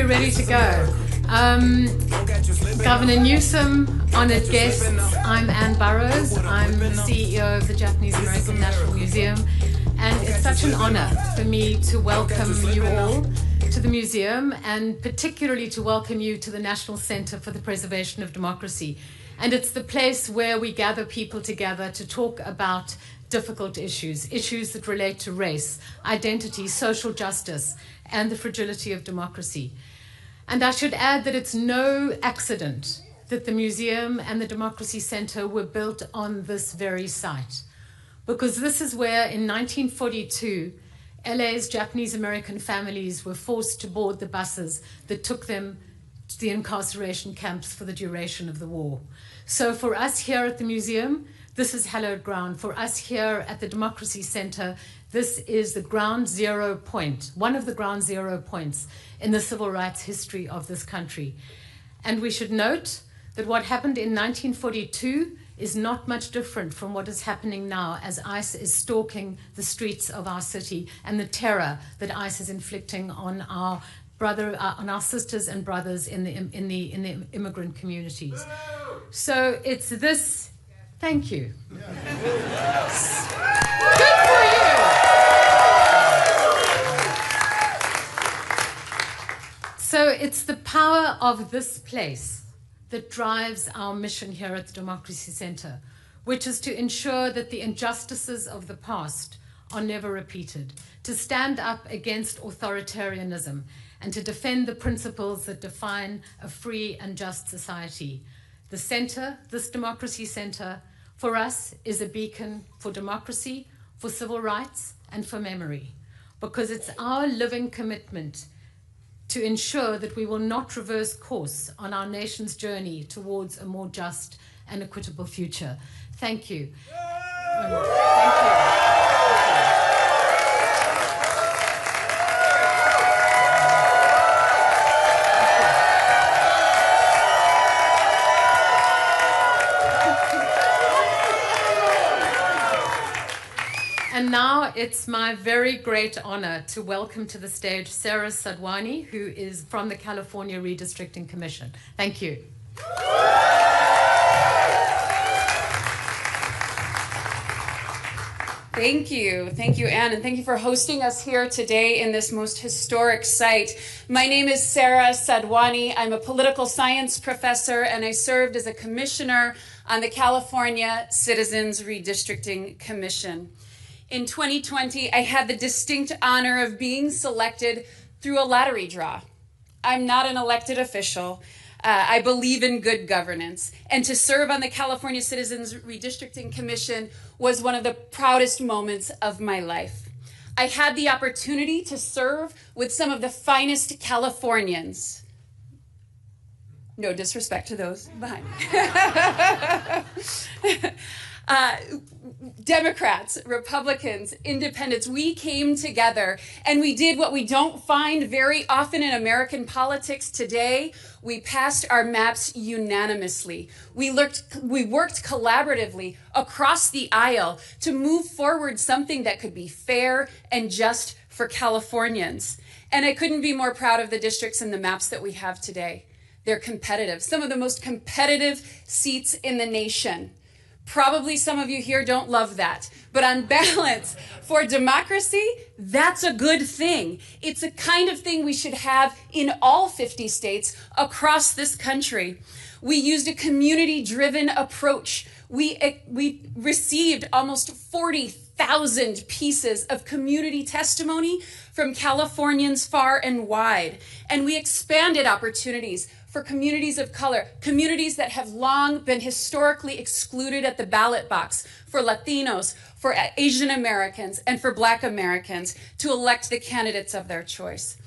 we're ready to go. Governor Newsom, honored guests, I'm Ann Burrows. I'm the CEO of the Japanese American National Museum, and it's such an honor for me to welcome you all to the museum, and particularly to welcome you to the National Center for the Preservation of Democracy. And it's the place where we gather people together to talk about difficult issues that relate to race, identity, social justice, and the fragility of democracy. And I should add that it's no accident that the museum and the Democracy Center were built on this very site, because this is where in 1942, LA's Japanese American families were forced to board the buses that took them to the incarceration camps for the duration of the war. So for us here at the museum, this is hallowed ground. For us here at the Democracy Center, this is the ground zero point, one of the ground zero points in the civil rights history of this country. And we should note that what happened in 1942 is not much different from what is happening now, as ICE is stalking the streets of our city and the terror that ICE is inflicting on our sisters and brothers in the immigrant communities. So it's this. Thank you. Yes. Good for you. So it's the power of this place that drives our mission here at the Democracy Center, which is to ensure that the injustices of the past are never repeated, to stand up against authoritarianism, and to defend the principles that define a free and just society. The center, this Democracy Center, for us is a beacon for democracy, for civil rights, and for memory, because it's our living commitment to ensure that we will not reverse course on our nation's journey towards a more just and equitable future. Thank you. Thank you. And now it's my very great honor to welcome to the stage Sarah Sadwani, who is from the California Redistricting Commission. Thank you. Thank you, Ann, and thank you for hosting us here today in this most historic site. My name is Sarah Sadwani. I'm a political science professor, and I served as a commissioner on the California Citizens Redistricting Commission. In 2020, I had the distinct honor of being selected through a lottery draw. I'm not an elected official. I believe in good governance. And to serve on the California Citizens Redistricting Commission was one of the proudest moments of my life. I had the opportunity to serve with some of the finest Californians. No disrespect to those behind. Democrats, Republicans, independents, we came together and we did what we don't find very often in American politics today. We passed our maps unanimously. We worked collaboratively across the aisle to move forward something that could be fair and just for Californians. And I couldn't be more proud of the districts and the maps that we have today. They're competitive, some of the most competitive seats in the nation. Probably some of you here don't love that, but on balance, for democracy, that's a good thing. It's a kind of thing we should have in all 50 states across this country. We used a community-driven approach. We received almost 40,000 pieces of community testimony from Californians far and wide, and we expanded opportunities for communities of color, communities that have long been historically excluded at the ballot box, for Latinos, for Asian Americans, and for Black Americans to elect the candidates of their choice.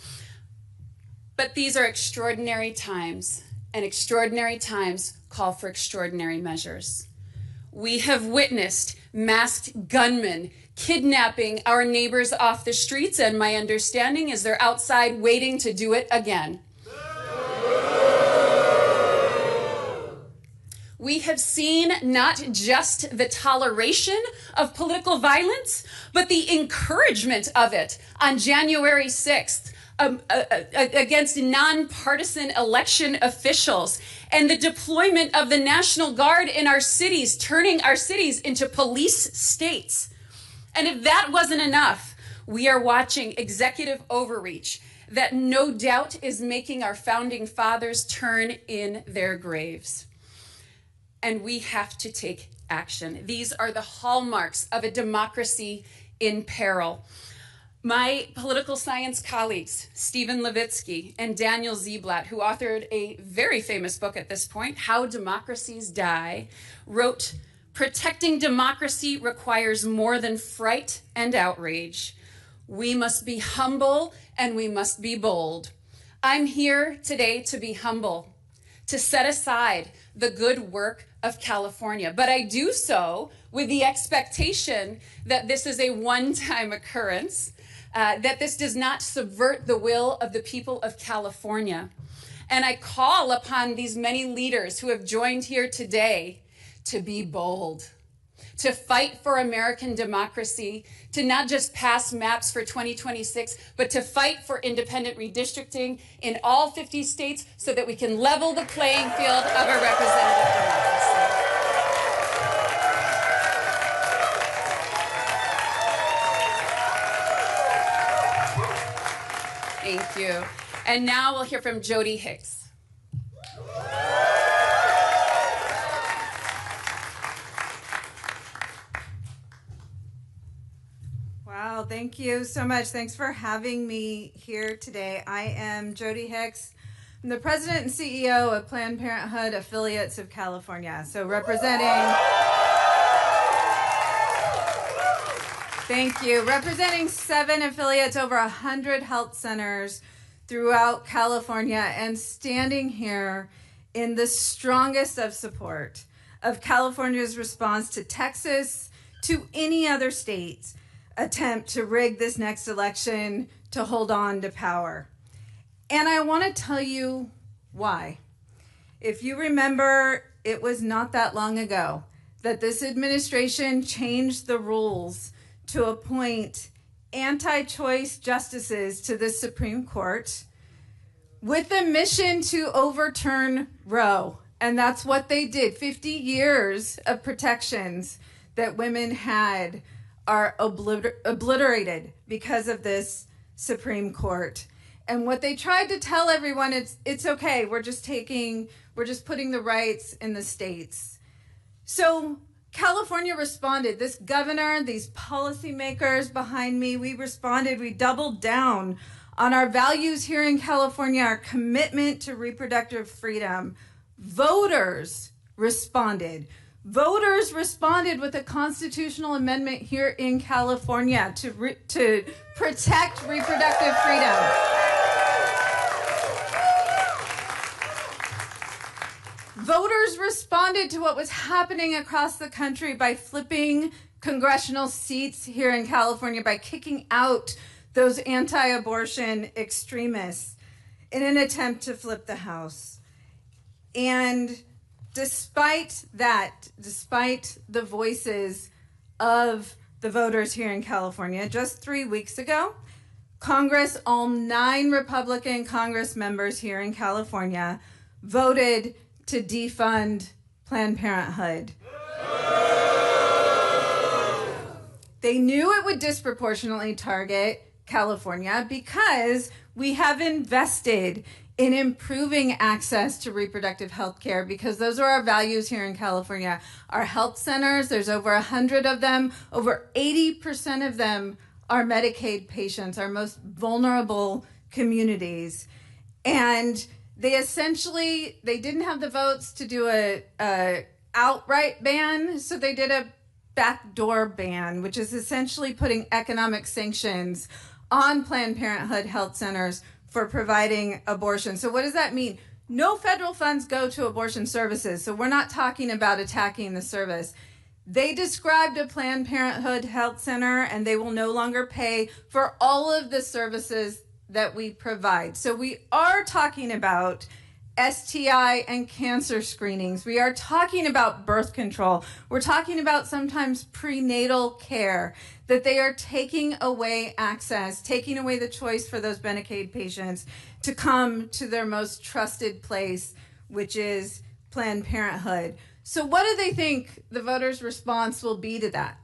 But these are extraordinary times, and extraordinary times call for extraordinary measures. We have witnessed masked gunmen kidnapping our neighbors off the streets, and my understanding is they're outside waiting to do it again. We have seen not just the toleration of political violence, but the encouragement of it. On January 6th, against nonpartisan election officials, and the deployment of the National Guard in our cities, turning our cities into police states. And if that wasn't enough, we are watching executive overreach that no doubt is making our founding fathers turn in their graves. And we have to take action. These are the hallmarks of a democracy in peril. My political science colleagues, Stephen Levitsky and Daniel Ziblatt, who authored a very famous book at this point, How Democracies Die, wrote, "Protecting democracy requires more than fright and outrage. We must be humble and we must be bold." I'm here today to be humble, to set aside the good work of California, but I do so with the expectation that this is a one-time occurrence, that this does not subvert the will of the people of California. And I call upon these many leaders who have joined here today to be bold, to fight for American democracy, to not just pass maps for 2026, but to fight for independent redistricting in all 50 states so that we can level the playing field of a representative democracy. Thank you. And now we'll hear from Jody Hicks. Wow, thank you so much. Thanks for having me here today. I am Jody Hicks. I'm the president and CEO of Planned Parenthood Affiliates of California. So representing 7 affiliates, over 100 health centers throughout California, and standing here in the strongest of support of California's response to Texas, to any other state's attempt to rig this next election to hold on to power. And I want to tell you why. If you remember, it was not that long ago that this administration changed the rules to appoint anti-choice justices to the Supreme Court with the mission to overturn Roe. And that's what they did. 50 years of protections that women had are obliterated because of this Supreme Court. And what they tried to tell everyone is, it's okay, we're just putting the rights in the states. So California responded. This governor, these policymakers behind me, we responded. We doubled down on our values here in California, our commitment to reproductive freedom. Voters responded. Voters responded with a constitutional amendment here in California to protect reproductive freedom. Voters responded to what was happening across the country by flipping congressional seats here in California, by kicking out those anti-abortion extremists in an attempt to flip the House. And despite the voices of the voters here in California, just 3 weeks ago, Congress, all 9 Republican Congress members here in California, voted to defund Planned Parenthood. They knew it would disproportionately target California because we have invested in improving access to reproductive health care, because those are our values here in California. Our health centers, there's over 100 of them. Over 80% of them are Medicaid patients, our most vulnerable communities. And they didn't have the votes to do a outright ban, so they did a backdoor ban, which is essentially putting economic sanctions on Planned Parenthood health centers for providing abortion. So what does that mean? No federal funds go to abortion services, so we're not talking about attacking the service. They described a Planned Parenthood health center, and they will no longer pay for all of the services that we provide. So we are talking about STI and cancer screenings. We are talking about birth control. We're talking about sometimes prenatal care, that they are taking away access, taking away the choice for those Medicaid patients to come to their most trusted place, which is Planned Parenthood. So what do they think the voters' response will be to that?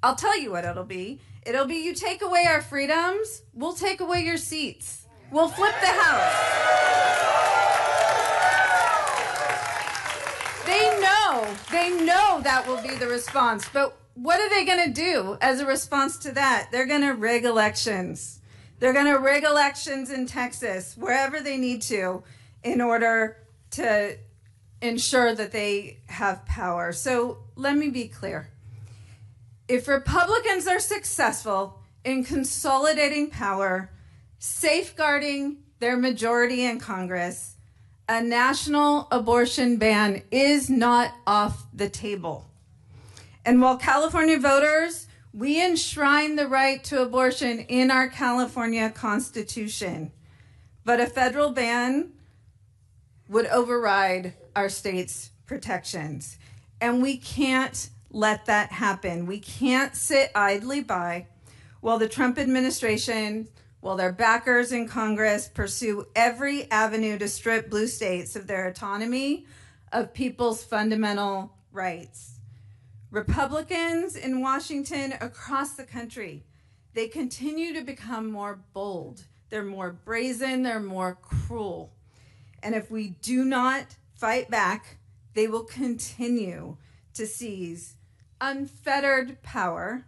I'll tell you what it'll be. It'll be, you take away our freedoms, we'll take away your seats. We'll flip the House. They know that will be the response, but what are they going to do as a response to that? They're going to rig elections. They're going to rig elections in Texas, wherever they need to, in order to ensure that they have power. So let me be clear. If Republicans are successful in consolidating power, safeguarding their majority in Congress, a national abortion ban is not off the table. And while California voters, we enshrine the right to abortion in our California Constitution, but a federal ban would override our state's protections. And we can't let that happen. We can't sit idly by while the Trump administration, while their backers in Congress pursue every avenue to strip blue states of their autonomy, of people's fundamental rights. Republicans in Washington, across the country, they continue to become more bold. They're more brazen, they're more cruel. And if we do not fight back, they will continue to seize unfettered power,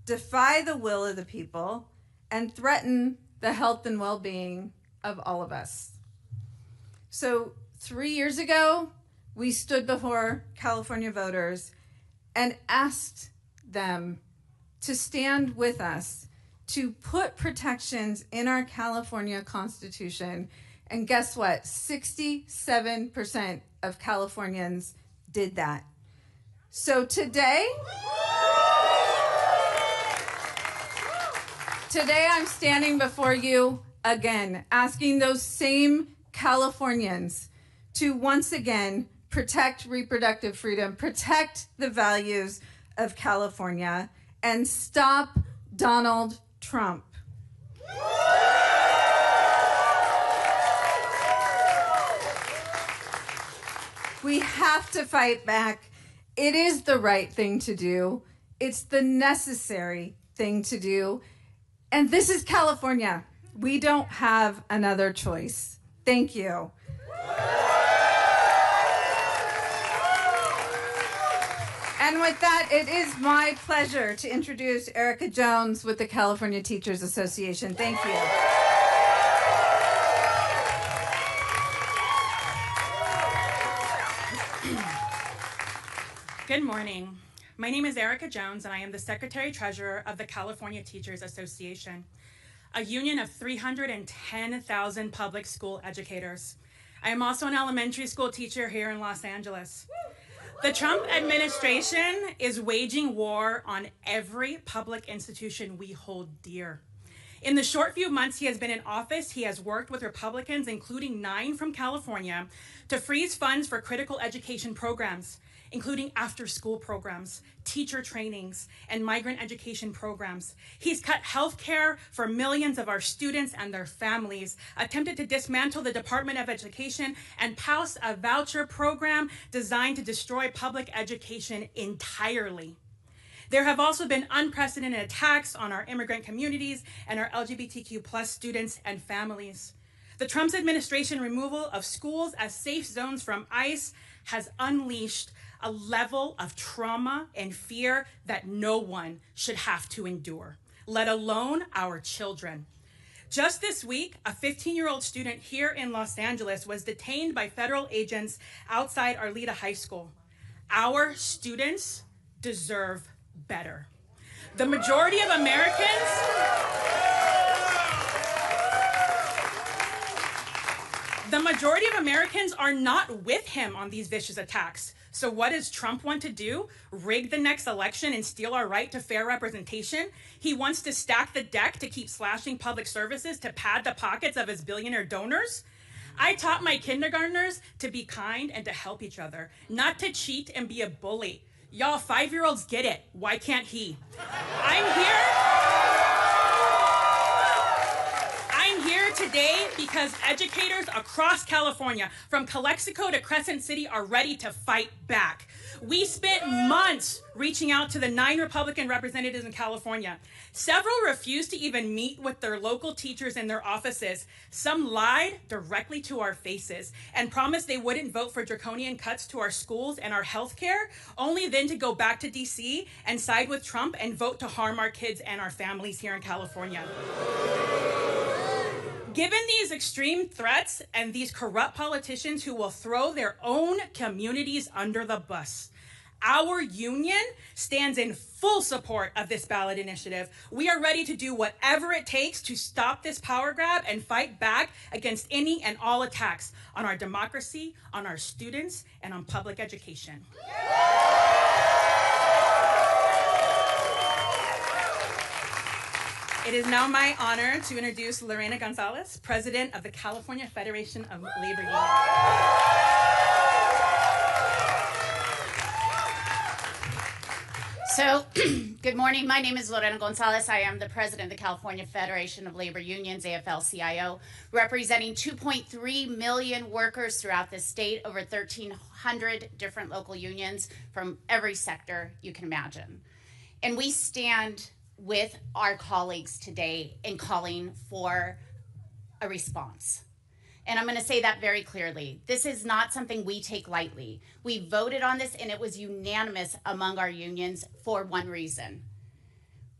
defy the will of the people, and threaten the health and well-being of all of us. So 3 years ago, we stood before California voters and asked them to stand with us to put protections in our California Constitution. And guess what? 67% of Californians did that. So today I'm standing before you again, asking those same Californians to once again protect reproductive freedom, protect the values of California, and stop Donald Trump. We have to fight back. It is the right thing to do. It's the necessary thing to do. And this is California. We don't have another choice. Thank you. And with that, it is my pleasure to introduce Erica Jones with the California Teachers Association. Thank you. Good morning. My name is Erica Jones, and I am the Secretary-Treasurer of the California Teachers Association, a union of 310,000 public school educators. I am also an elementary school teacher here in Los Angeles. The Trump administration is waging war on every public institution we hold dear. In the short few months he has been in office, he has worked with Republicans, including 9 from California, to freeze funds for critical education programs, including after-school programs, teacher trainings, and migrant education programs. He's cut health care for millions of our students and their families, attempted to dismantle the Department of Education, and passed a voucher program designed to destroy public education entirely. There have also been unprecedented attacks on our immigrant communities and our LGBTQ+ students and families. The Trump administration removal of schools as safe zones from ICE has unleashed a level of trauma and fear that no one should have to endure, let alone our children. Just this week, a 15-year-old student here in Los Angeles was detained by federal agents outside Arleta High School. Our students deserve better. The majority of Americans are not with him on these vicious attacks. So what does Trump want to do? Rig the next election and steal our right to fair representation? He wants to stack the deck to keep slashing public services to pad the pockets of his billionaire donors? I taught my kindergartners to be kind and to help each other, not to cheat and be a bully. Y'all 5-year-olds get it. Why can't he? I'm here today because educators across California, from Calexico to Crescent City, are ready to fight back. We spent months reaching out to the 9 Republican representatives in California. Several refused to even meet with their local teachers in their offices. Some lied directly to our faces and promised they wouldn't vote for draconian cuts to our schools and our health care, only then to go back to DC and side with Trump and vote to harm our kids and our families here in California. Given these extreme threats and these corrupt politicians who will throw their own communities under the bus, our union stands in full support of this ballot initiative. We are ready to do whatever it takes to stop this power grab and fight back against any and all attacks on our democracy, on our students, and on public education. It is now my honor to introduce Lorena Gonzalez, President of the California Federation of Labor Unions. So, good morning. My name is Lorena Gonzalez. I am the President of the California Federation of Labor Unions, AFL-CIO, representing 2.3 million workers throughout the state, over 1,300 different local unions from every sector you can imagine. And we stand with our colleagues today in calling for a response. And I'm going to say that very clearly. This is not something we take lightly. We voted on this and it was unanimous among our unions for one reason.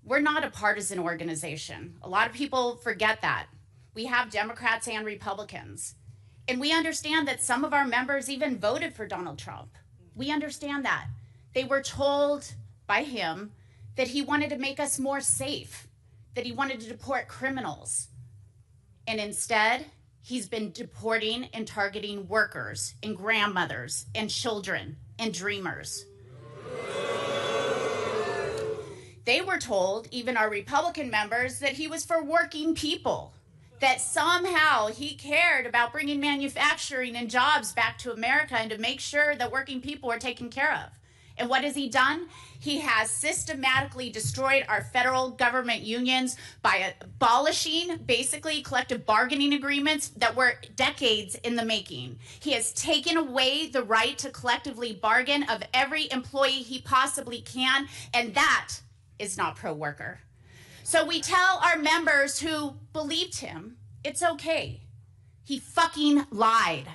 We're not a partisan organization. A lot of people forget that. We have Democrats and Republicans. And we understand that some of our members even voted for Donald Trump. We understand that. They were told by him that he wanted to make us more safe, that he wanted to deport criminals. And instead, he's been deporting and targeting workers and grandmothers and children and dreamers. They were told, even our Republican members, that he was for working people, that somehow he cared about bringing manufacturing and jobs back to America and to make sure that working people were taken care of. And what has he done? He has systematically destroyed our federal government unions by abolishing, basically, collective bargaining agreements that were decades in the making. He has taken away the right to collectively bargain of every employee he possibly can, and that is not pro-worker. So we tell our members who believed him, it's okay. He fucking lied.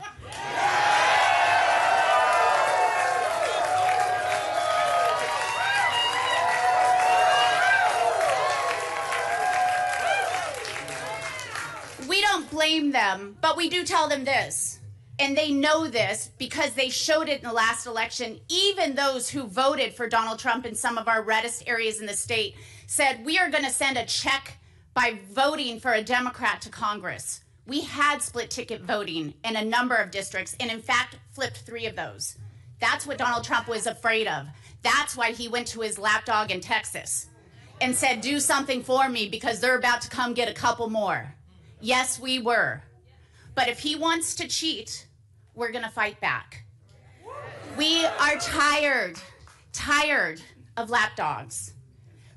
We don't blame them, but we do tell them this. And they know this because they showed it in the last election. Even those who voted for Donald Trump in some of our reddest areas in the state said, we are going to send a check by voting for a Democrat to Congress. We had split ticket voting in a number of districts, and in fact, flipped 3 of those. That's what Donald Trump was afraid of. That's why he went to his lapdog in Texas and said, do something for me because they're about to come get a couple more. Yes, we were. But if he wants to cheat, we're going to fight back. We are tired of lapdogs.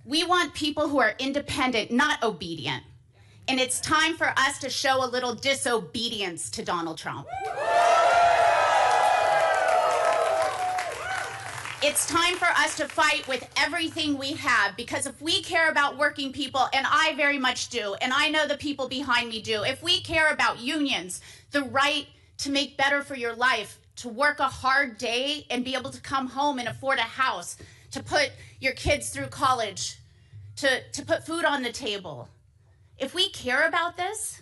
We want people who are independent, not obedient. And it's time for us to show a little disobedience to Donald Trump. It's time for us to fight with everything we have, because if we care about working people, and I very much do, and I know the people behind me do, if we care about unions, the right to make better for your life, to work a hard day and be able to come home and afford a house, to put your kids through college, to put food on the table. If we care about this,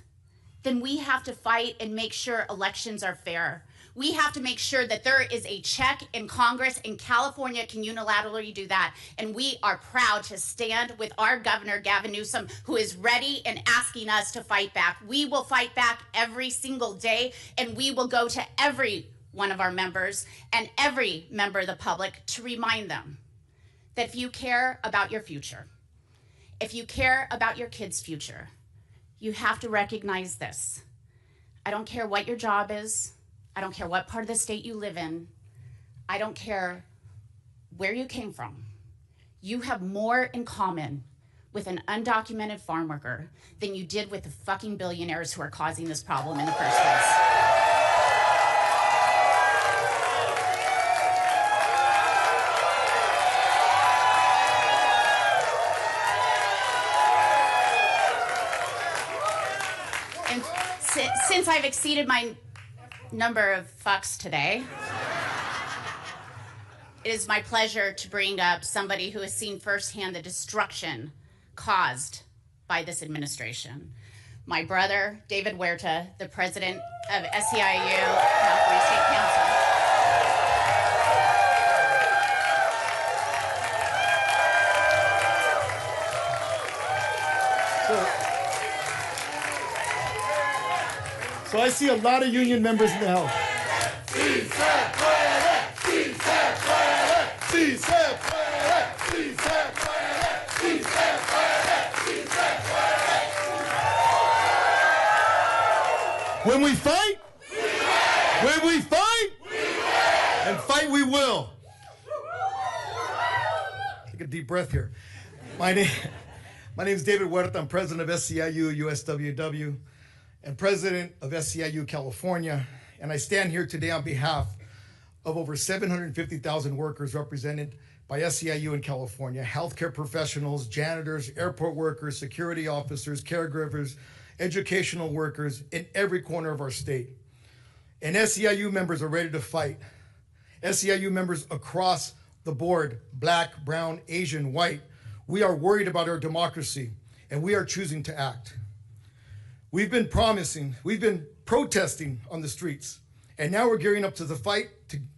then we have to fight and make sure elections are fair. We have to make sure that there is a check in Congress, and California can unilaterally do that. And we are proud to stand with our Governor Gavin Newsom, who is ready and asking us to fight back. We will fight back every single day, and we will go to every one of our members and every member of the public to remind them that if you care about your future, if you care about your kids' future, you have to recognize this. I don't care what your job is. I don't care what part of the state you live in. I don't care where you came from. You have more in common with an undocumented farm worker than you did with the fucking billionaires who are causing this problem in the first place. And since I've exceeded my number of fucks today, it is my pleasure to bring up somebody who has seen firsthand the destruction caused by this administration. My brother, David Huerta, the president of SEIU, California State Council. So I see a lot of union members in the house. When we fight, when we fight, and fight we will. Take a deep breath here. My name is David Huerta. I'm president of SEIU USWW and president of SEIU California. And I stand here today on behalf of over 750,000 workers represented by SEIU in California, healthcare professionals, janitors, airport workers, security officers, caregivers, educational workers in every corner of our state. And SEIU members are ready to fight. SEIU members across the board, black, brown, Asian, white, we are worried about our democracy and we are choosing to act. We've been protesting on the streets, and now we're gearing up to the fight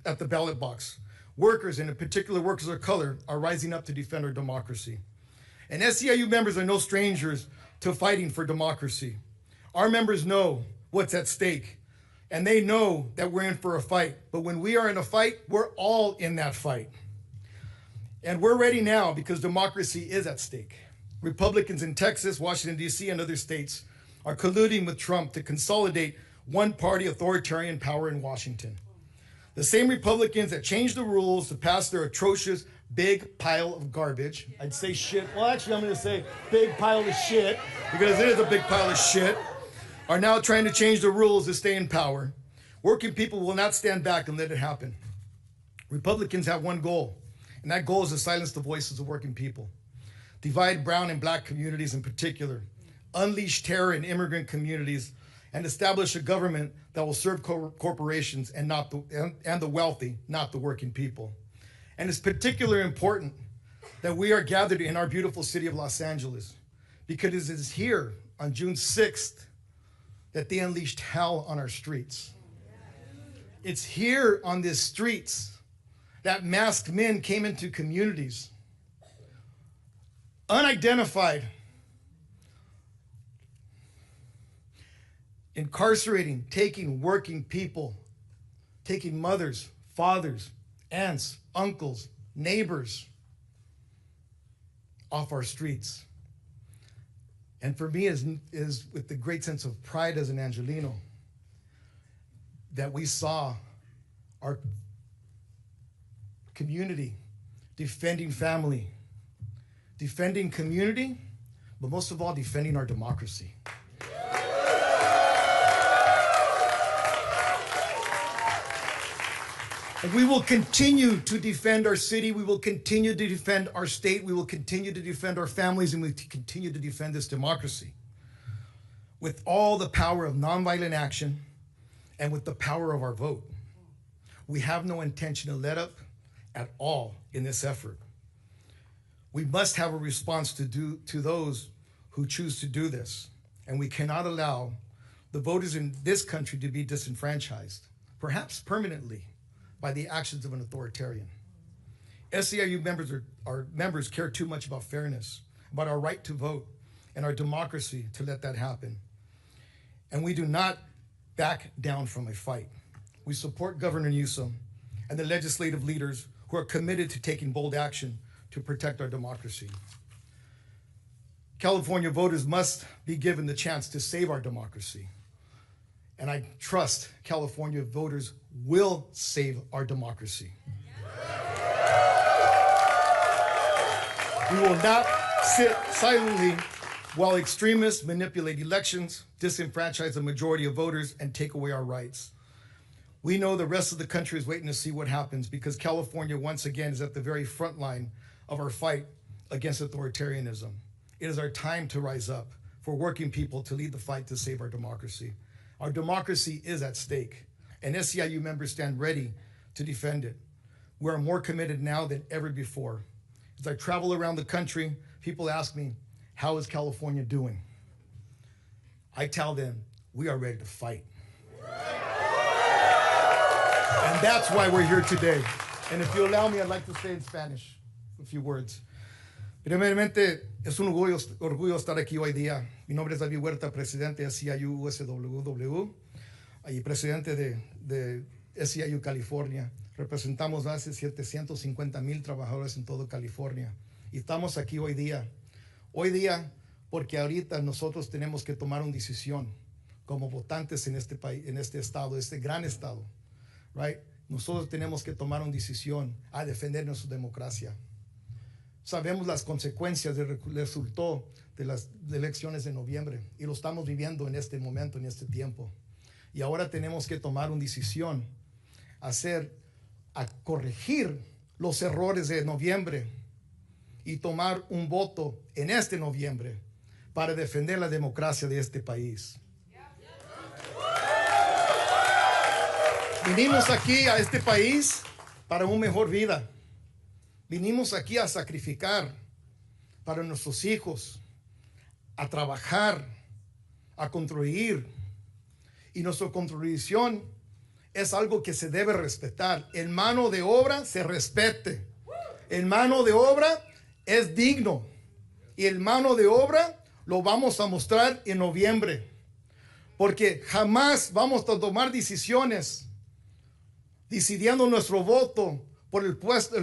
at the ballot box. Workers, and in particular workers of color, are rising up to defend our democracy. And SEIU members are no strangers to fighting for democracy. Our members know what's at stake, and they know that we're in for a fight. But when we are in a fight, we're all in that fight. And we're ready now because democracy is at stake. Republicans in Texas, Washington, D.C., and other states are colluding with Trump to consolidate one-party authoritarian power in Washington. The same Republicans that changed the rules to pass their atrocious big pile of garbage. I'd say shit. Well, actually, I'm going to say big pile of shit because it is a big pile of shit. Are now trying to change the rules to stay in power. Working people will not stand back and let it happen. Republicans have one goal, and that goal is to silence the voices of working people. Divide brown and black communities in particular. Unleash terror in immigrant communities and establish a government that will serve corporations and the wealthy, not the working people. And it's particularly important that we are gathered in our beautiful city of Los Angeles because it is here on June 6th that they unleashed hell on our streets. It's here on these streets that masked men came into communities, unidentified, incarcerating, taking working people, taking mothers, fathers, aunts, uncles, neighbors off our streets. And for me is with the great sense of pride as an Angelino that we saw our community defending family, defending community, but most of all defending our democracy. And we will continue to defend our city. We will continue to defend our state. We will continue to defend our families, and we continue to defend this democracy with all the power of nonviolent action and with the power of our vote. We have no intention to let up at all in this effort. We must have a response to those who choose to do this, and we cannot allow the voters in this country to be disenfranchised, perhaps permanently, by the actions of an authoritarian. SEIU members care too much about fairness, about our right to vote, and our democracy to let that happen. And we do not back down from a fight. We support Governor Newsom and the legislative leaders who are committed to taking bold action to protect our democracy. California voters must be given the chance to save our democracy. And I trust California voters will save our democracy. We will not sit silently while extremists manipulate elections, disenfranchise the majority of voters, and take away our rights. We know the rest of the country is waiting to see what happens because California, once again, is at the very front line of our fight against authoritarianism. It is our time to rise up for working people to lead the fight to save our democracy. Our democracy is at stake, and SEIU members stand ready to defend it. We are more committed now than ever before. As I travel around the country, people ask me, how is California doing? I tell them, we are ready to fight. And that's why we're here today. And if you allow me, I'd like to say in Spanish a few words. Primeramente, es un orgullo estar aquí hoy día. Mi nombre es David Huerta, presidente de SEIU USWW y presidente de SEIU California. Representamos más de 750,000 trabajadores en todo California. Y estamos aquí hoy día. Hoy día porque ahorita nosotros tenemos que tomar una decisión como votantes en este país, en este estado, este gran estado. Right? Nosotros tenemos que tomar una decisión a defender nuestra democracia. Sabemos las consecuencias del resultado de las elecciones de noviembre y lo estamos viviendo en este momento, en este tiempo. Y ahora tenemos que tomar una decisión, a corregir los errores de noviembre y tomar un voto en este noviembre para defender la democracia de este país. Vinimos aquí a este país para una mejor vida. Vinimos aquí a sacrificar para nuestros hijos, a trabajar, a construir. Y nuestra contribución es algo que se debe respetar. En mano de obra se respete. En mano de obra es digno. Y en mano de obra lo vamos a mostrar en noviembre. Porque jamás vamos a tomar decisiones decidiendo nuestro voto por el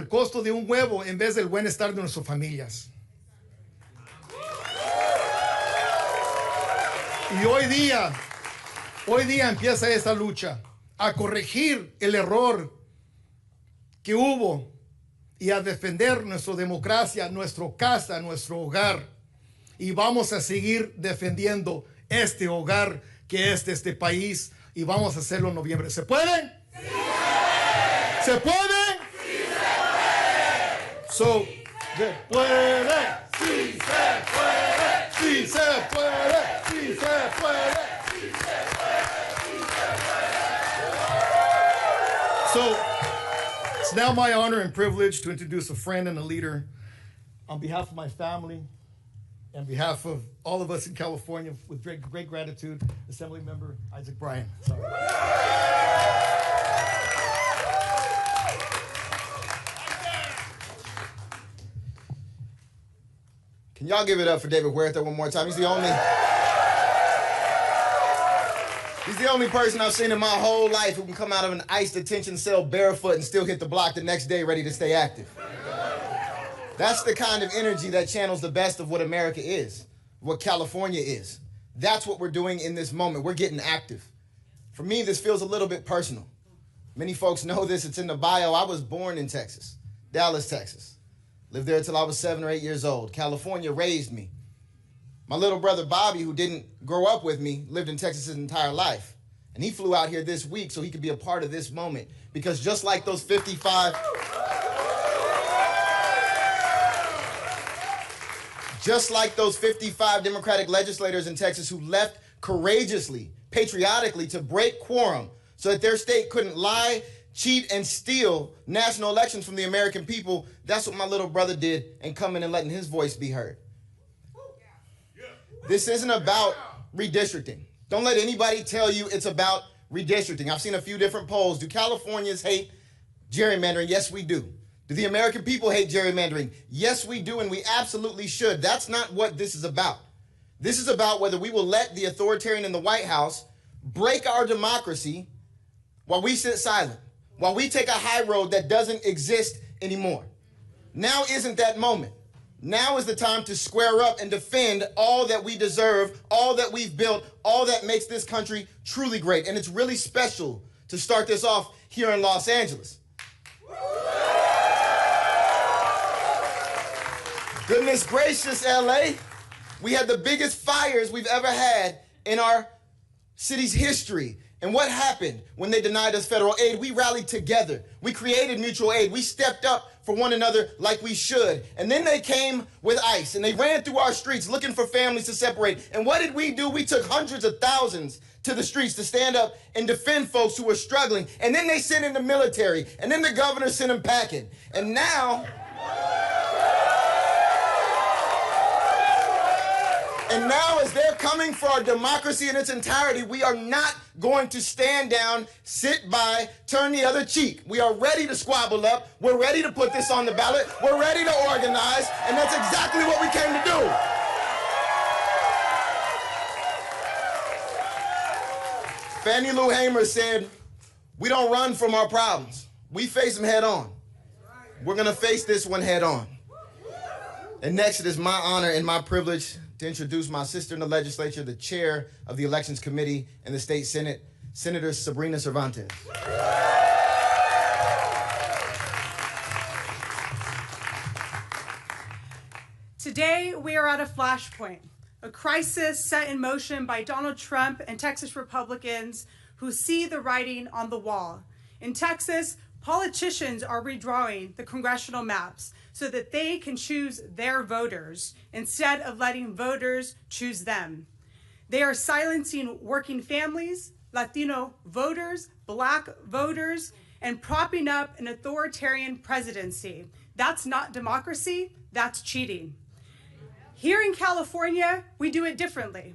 costo de un huevo en vez del bienestar de nuestras familias. Y hoy día empieza esta lucha a corregir el error que hubo y a defender nuestra democracia, nuestra casa, nuestro hogar. Y vamos a seguir defendiendo este hogar que es de este país y vamos a hacerlo en noviembre. ¿Se puede? ¡Sí! ¿Se puede? ¡Sí se puede! ¿Se puede? ¡Sí se puede! ¡Sí se puede! ¡Sí se puede! ¡Sí se puede! So, it's now my honor and privilege to introduce a friend and a leader on behalf of my family, on behalf of all of us in California, with great gratitude, Assemblymember Isaac Bryan. Sorry. Can y'all give it up for David Huerta one more time? He's the only person I've seen in my whole life who can come out of an ICE detention cell barefoot and still hit the block the next day ready to stay active. That's the kind of energy that channels the best of what America is, what California is. That's what we're doing in this moment. We're getting active. For me, this feels a little bit personal. Many folks know this. It's in the bio. I was born in Texas, Dallas, Texas. Lived there until I was 7 or 8 years old. California raised me. My little brother Bobby, who didn't grow up with me, lived in Texas his entire life. And he flew out here this week so he could be a part of this moment. Because just like those 55 Democratic legislators in Texas who left courageously, patriotically to break quorum so that their state couldn't lie, cheat, and steal national elections from the American people, that's what my little brother did and coming and letting his voice be heard. This isn't about redistricting. Don't let anybody tell you it's about redistricting. I've seen a few different polls. Do Californians hate gerrymandering? Yes, we do. Do the American people hate gerrymandering? Yes, we do, and we absolutely should. That's not what this is about. This is about whether we will let the authoritarian in the White House break our democracy while we sit silent, while we take a high road that doesn't exist anymore. Now isn't that moment. Now is the time to square up and defend all that we deserve, all that we've built, all that makes this country truly great. And it's really special to start this off here in Los Angeles. Goodness gracious, LA. We had the biggest fires we've ever had in our city's history. And what happened when they denied us federal aid? We rallied together. We created mutual aid. We stepped up for one another like we should. And then they came with ICE and they ran through our streets looking for families to separate. And what did we do? We took hundreds of thousands to the streets to stand up and defend folks who were struggling. And then they sent in the military. And then the governor sent them packing. And now... And now, as they're coming for our democracy in its entirety, we are not going to stand down, sit by, turn the other cheek. We are ready to squabble up. We're ready to put this on the ballot. We're ready to organize, and that's exactly what we came to do. Fannie Lou Hamer said, we don't run from our problems. We face them head on. We're going to face this one head on. And next, it is my honor and my privilege to introduce my sister in the legislature, the chair of the Elections Committee in the State Senate, Senator Sabrina Cervantes. Today, we are at a flashpoint, a crisis set in motion by Donald Trump and Texas Republicans who see the writing on the wall. In Texas, politicians are redrawing the congressional maps so that they can choose their voters instead of letting voters choose them. They are silencing working families, Latino voters, Black voters, and propping up an authoritarian presidency. That's not democracy, that's cheating. Here in California, we do it differently.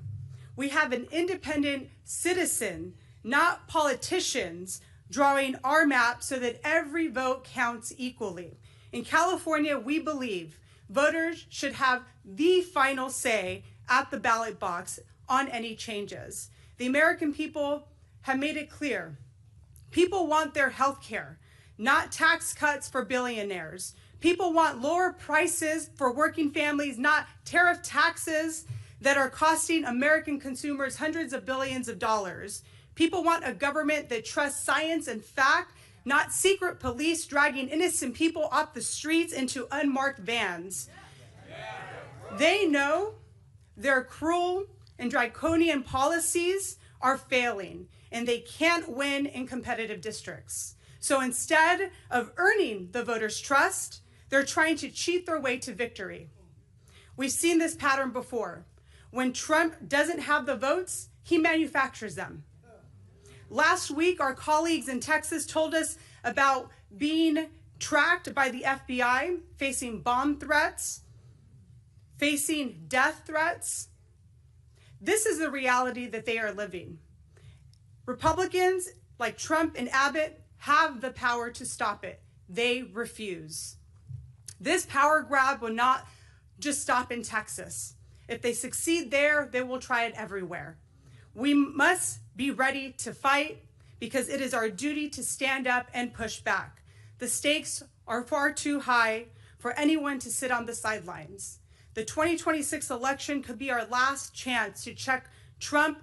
We have an independent citizen, not politicians, drawing our map so that every vote counts equally. In California, we believe voters should have the final say at the ballot box on any changes. The American people have made it clear. People want their health care, not tax cuts for billionaires. People want lower prices for working families, not tariff taxes that are costing American consumers hundreds of billions of dollars. People want a government that trusts science and fact, not secret police dragging innocent people off the streets into unmarked vans. They know their cruel and draconian policies are failing, and they can't win in competitive districts. So instead of earning the voters' trust, they're trying to cheat their way to victory. We've seen this pattern before. When Trump doesn't have the votes, he manufactures them. Last week, our colleagues in Texas told us about being tracked by the FBI, facing bomb threats, facing death threats. This is the reality that they are living. Republicans like Trump and Abbott have the power to stop it. They refuse. This power grab will not just stop in Texas. If they succeed there, they will try it everywhere. We must be ready to fight because it is our duty to stand up and push back. The stakes are far too high for anyone to sit on the sidelines. The 2026 election could be our last chance to check Trump's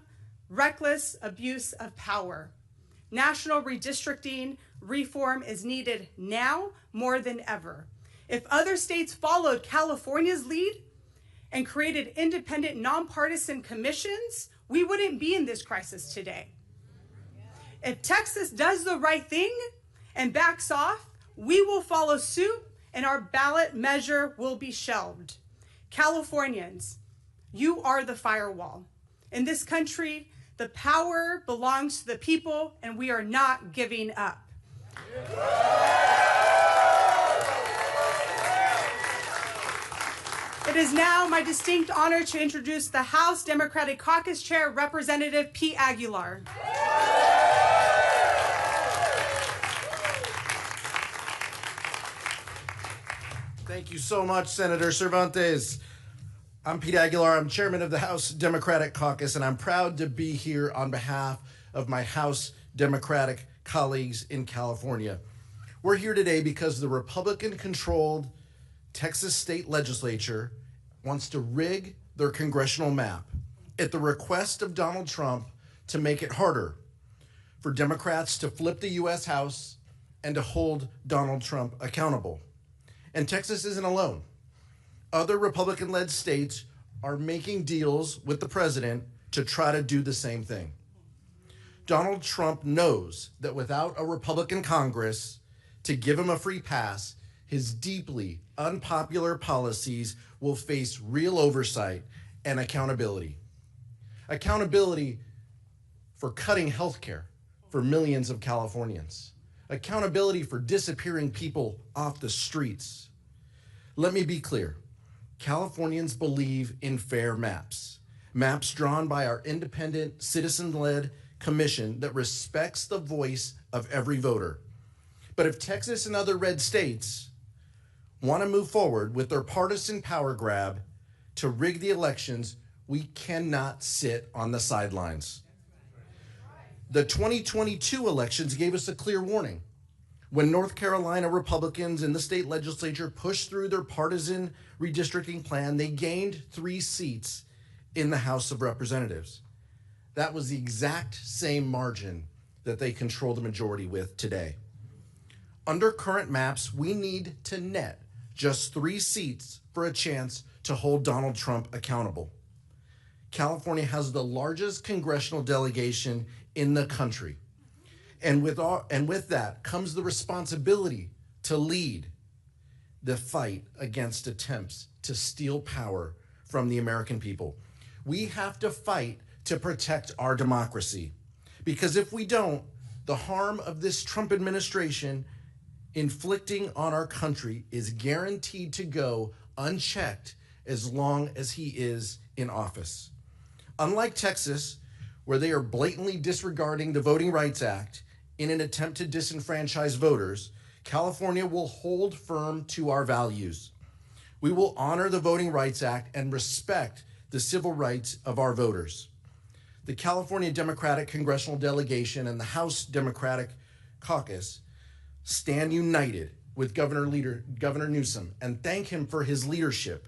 reckless abuse of power. National redistricting reform is needed now more than ever. If other states followed California's lead and created independent, nonpartisan commissions, we wouldn't be in this crisis today. If Texas does the right thing and backs off, we will follow suit and our ballot measure will be shelved. Californians, you are the firewall. In this country, the power belongs to the people and we are not giving up. It is now my distinct honor to introduce the House Democratic Caucus Chair, Representative Pete Aguilar. Thank you so much, Senator Cervantes. I'm Pete Aguilar. I'm chairman of the House Democratic Caucus, and I'm proud to be here on behalf of my House Democratic colleagues in California. We're here today because the Republican-controlled Texas state legislature wants to rig their congressional map at the request of Donald Trump to make it harder for Democrats to flip the U.S. House and to hold Donald Trump accountable. And Texas isn't alone. Other Republican-led states are making deals with the president to try to do the same thing. Donald Trump knows that without a Republican Congress to give him a free pass, his deeply unpopular policies will face real oversight and accountability. Accountability for cutting health care for millions of Californians. Accountability for disappearing people off the streets. Let me be clear. Californians believe in fair maps. Maps drawn by our independent, citizen-led commission that respects the voice of every voter. But if Texas and other red states want to move forward with their partisan power grab to rig the elections, we cannot sit on the sidelines. The 2022 elections gave us a clear warning. When North Carolina Republicans in the state legislature pushed through their partisan redistricting plan, they gained 3 seats in the House of Representatives. That was the exact same margin that they control the majority with today. Under current maps, we need to net just 3 seats for a chance to hold Donald Trump accountable. California has the largest congressional delegation in the country. And with that comes the responsibility to lead the fight against attempts to steal power from the American people. We have to fight to protect our democracy. Because if we don't, the harm of this Trump administration inflicting on our country is guaranteed to go unchecked as long as he is in office. Unlike Texas, where they are blatantly disregarding the Voting Rights Act in an attempt to disenfranchise voters, California will hold firm to our values. We will honor the Voting Rights Act and respect the civil rights of our voters. The California Democratic Congressional Delegation and the House Democratic Caucus stand united with Governor Newsom and thank him for his leadership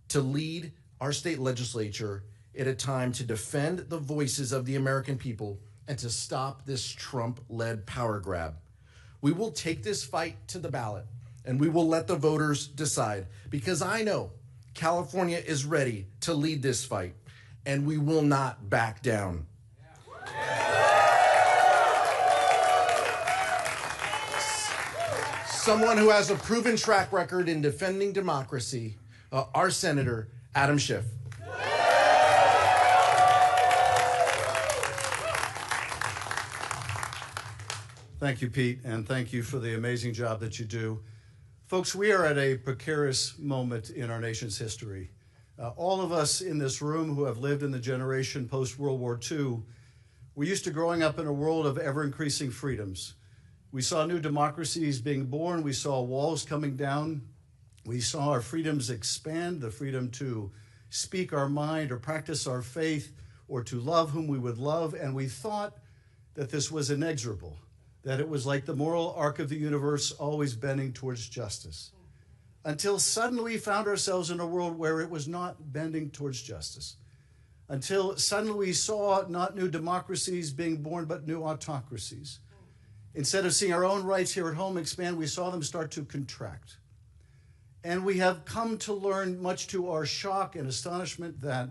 to lead our state legislature at a time to defend the voices of the American people and to stop this Trump-led power grab. We will take this fight to the ballot and we will let the voters decide, because I know California is ready to lead this fight and we will not back down. Someone who has a proven track record in defending democracy, our Senator, Adam Schiff. Thank you, Pete, and thank you for the amazing job that you do. Folks, we are at a precarious moment in our nation's history. All of us in this room who have lived in the generation post-World War II, we're used to growing up in a world of ever-increasing freedoms. We saw new democracies being born. We saw walls coming down. We saw our freedoms expand, the freedom to speak our mind or practice our faith or to love whom we would love. And we thought that this was inexorable, that it was like the moral arc of the universe always bending towards justice. Until suddenly we found ourselves in a world where it was not bending towards justice. Until suddenly we saw not new democracies being born, but new autocracies. Instead of seeing our own rights here at home expand, we saw them start to contract. And we have come to learn, much to our shock and astonishment, that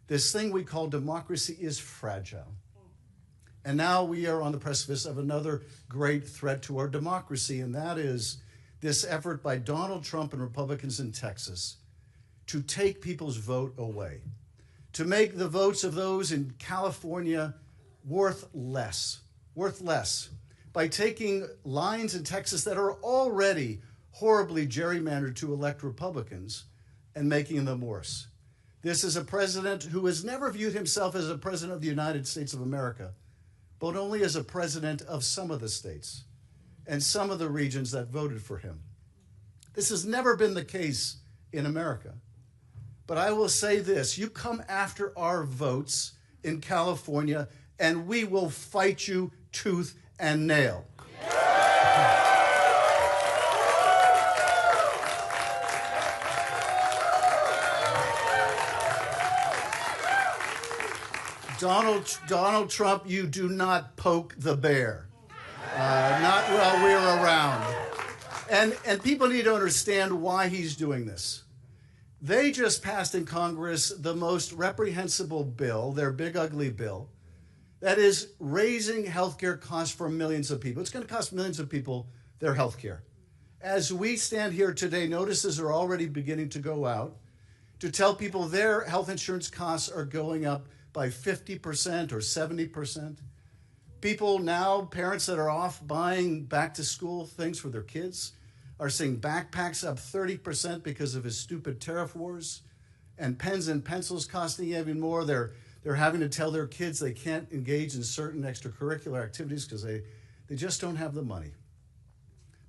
this thing we call democracy is fragile. And now we are on the precipice of another great threat to our democracy, and that is this effort by Donald Trump and Republicans in Texas to take people's vote away, to make the votes of those in California worth less, by taking lines in Texas that are already horribly gerrymandered to elect Republicans and making them worse. This is a president who has never viewed himself as a president of the United States of America, but only as a president of some of the states and some of the regions that voted for him. This has never been the case in America. But I will say this, you come after our votes in California and we will fight you tooth and nail. Donald Trump, you do not poke the bear. Not while we're around. And people need to understand why he's doing this. They just passed in Congress the most reprehensible bill, their big ugly bill, that is raising healthcare costs for millions of people. It's going to cost millions of people their healthcare. As we stand here today, notices are already beginning to go out to tell people their health insurance costs are going up by 50% or 70%. People now, parents that are off buying back to school things for their kids, are seeing backpacks up 30% because of his stupid tariff wars, and pens and pencils costing even more. They're having to tell their kids they can't engage in certain extracurricular activities because they just don't have the money.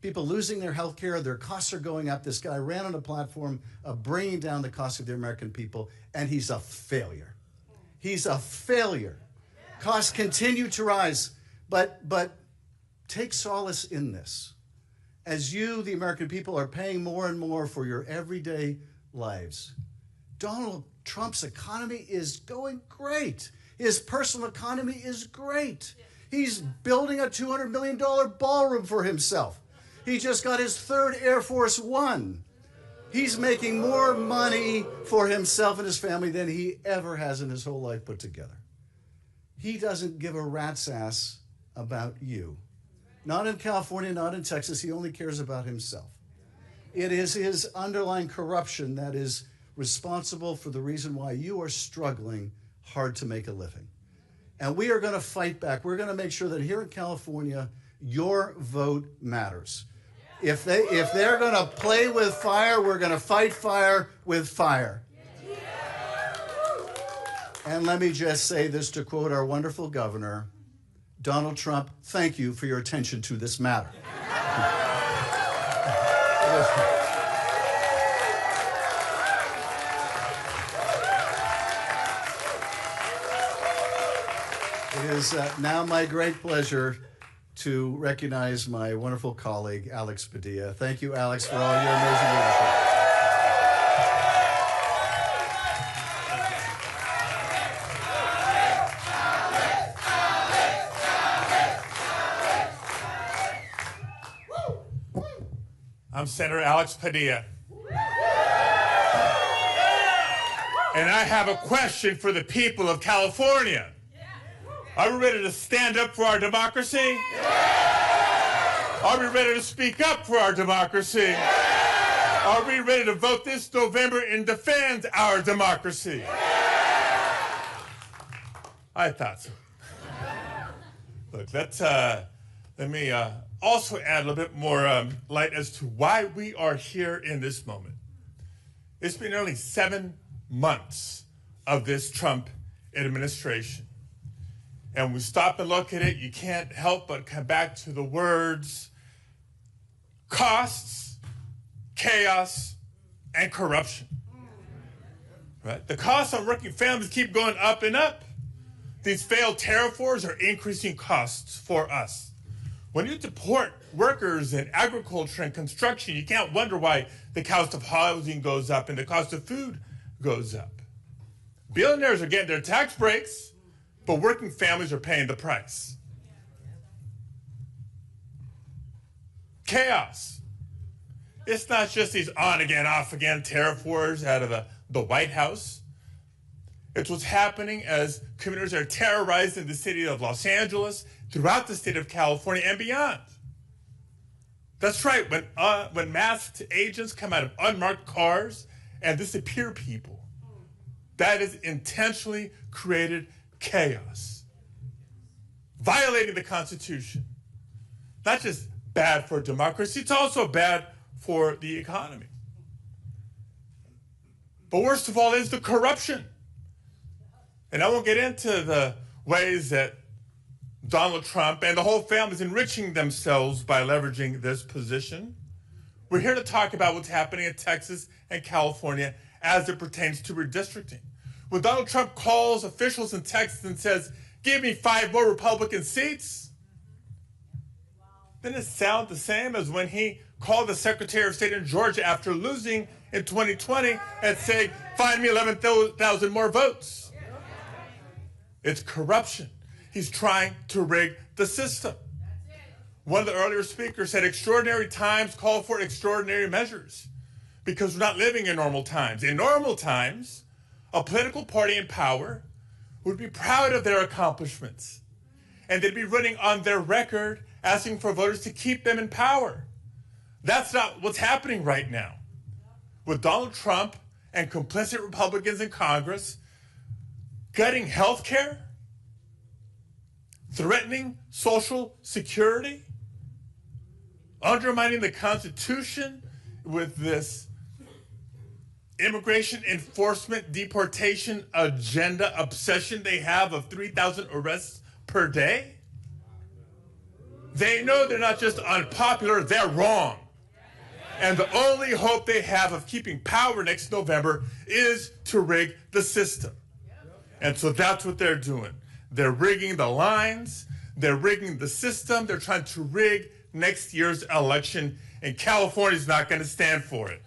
People losing their health care, their costs are going up. This guy ran on a platform of bringing down the cost of the American people, and he's a failure. He's a failure. Costs continue to rise, but take solace in this. As you, the American people, are paying more and more for your everyday lives, Donald Trump's economy is going great. His personal economy is great. He's building a $200 million ballroom for himself. He just got his third Air Force One. He's making more money for himself and his family than he ever has in his whole life put together. He doesn't give a rat's ass about you. Not in California, not in Texas. He only cares about himself. It is his underlying corruption that is responsible for the reason why you are struggling hard to make a living. And we are going to fight back. We're going to make sure that here in California, your vote matters. If they're going to play with fire, we're going to fight fire with fire. And let me just say this to quote our wonderful governor, Donald Trump, thank you for your attention to this matter. It is now my great pleasure to recognize my wonderful colleague, Alex Padilla. Thank you, Alex, for all your amazing leadership. I'm Senator Alex Padilla. And I have a question for the people of California. Are we ready to stand up for our democracy? Are we ready to speak up for our democracy? Are we ready to vote this November and defend our democracy? I thought so. Look, let me also add a little bit more light as to why we are here in this moment. It's been nearly 7 months of this Trump administration. And when we stop and look at it, you can't help but come back to the words costs, chaos, and corruption. Right? The costs on working families keep going up and up. These failed tariff wars are increasing costs for us. When you deport workers in agriculture and construction, you can't wonder why the cost of housing goes up and the cost of food goes up. Billionaires are getting their tax breaks, but working families are paying the price. Chaos. It's not just these on again, off again tariff wars out of the White House. It's what's happening as communities are terrorized in the city of Los Angeles, throughout the state of California and beyond. That's right, when masked agents come out of unmarked cars and disappear people, that is intentionally created chaos, violating the Constitution. Not just bad for democracy, it's also bad for the economy. But worst of all is the corruption. And I won't get into the ways that Donald Trump and the whole family is enriching themselves by leveraging this position. We're here to talk about what's happening in Texas and California as it pertains to redistricting. When Donald Trump calls officials in Texas and says, give me 5 more Republican seats, didn't it sound the same as when he called the Secretary of State in Georgia after losing in 2020 and saying, find me 11,000 more votes? It's corruption. He's trying to rig the system. One of the earlier speakers said extraordinary times call for extraordinary measures because we're not living in normal times. In normal times, a political party in power would be proud of their accomplishments, and they'd be running on their record asking for voters to keep them in power. That's not what's happening right now. With Donald Trump and complicit Republicans in Congress gutting health care, threatening Social Security, undermining the Constitution with this immigration enforcement deportation agenda obsession they have of 3,000 arrests per day. They know they're not just unpopular, they're wrong. And the only hope they have of keeping power next November is to rig the system. And so that's what they're doing. They're rigging the lines, they're rigging the system, they're trying to rig next year's election, and California's not going to stand for it.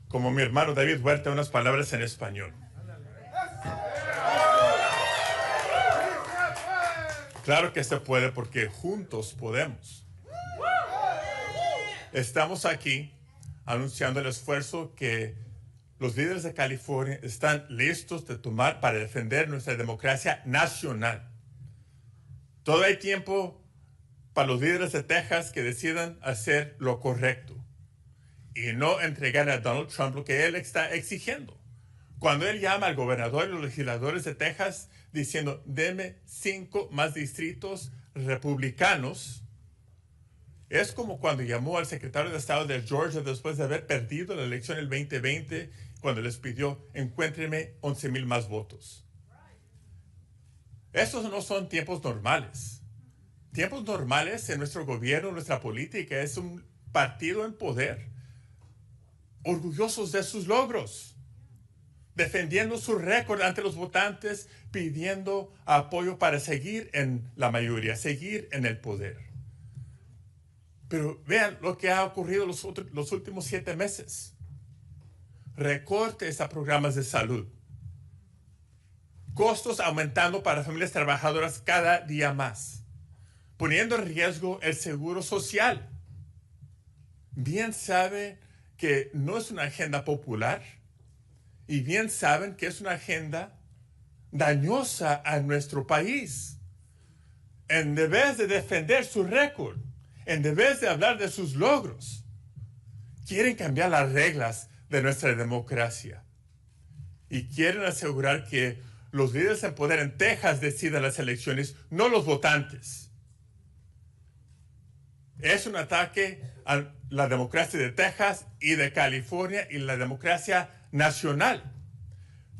Como mi hermano David Huerta, unas palabras en español. Claro que se puede porque juntos podemos. Estamos aquí anunciando el esfuerzo que los líderes de California están listos de tomar para defender nuestra democracia nacional. Todo hay tiempo para los líderes de Texas que decidan hacer lo correcto y no entregar a Donald Trump lo que él está exigiendo. Cuando él llama al gobernador y los legisladores de Texas diciendo, deme 5 más distritos republicanos, es como cuando llamó al secretario de Estado de Georgia después de haber perdido la elección el 2020, cuando les pidió, encuéntreme 11,000 más votos. Estos no son tiempos normales. Tiempos normales en nuestro gobierno, nuestra política, es un partido en poder, orgullosos de sus logros, defendiendo su récord ante los votantes, pidiendo apoyo para seguir en la mayoría, seguir en el poder. Pero vean lo que ha ocurrido los últimos 7 meses. Recortes a programas de salud. Costos aumentando para familias trabajadoras cada día más, poniendo en riesgo el seguro social. Bien saben que no es una agenda popular y bien saben que es una agenda dañosa a nuestro país. En vez de defender su récord, en vez de hablar de sus logros, quieren cambiar las reglas de nuestra democracia y quieren asegurar que los líderes en poder en Texas decidan las elecciones, no los votantes. Es un ataque a la democracia de Texas y de California y la democracia nacional.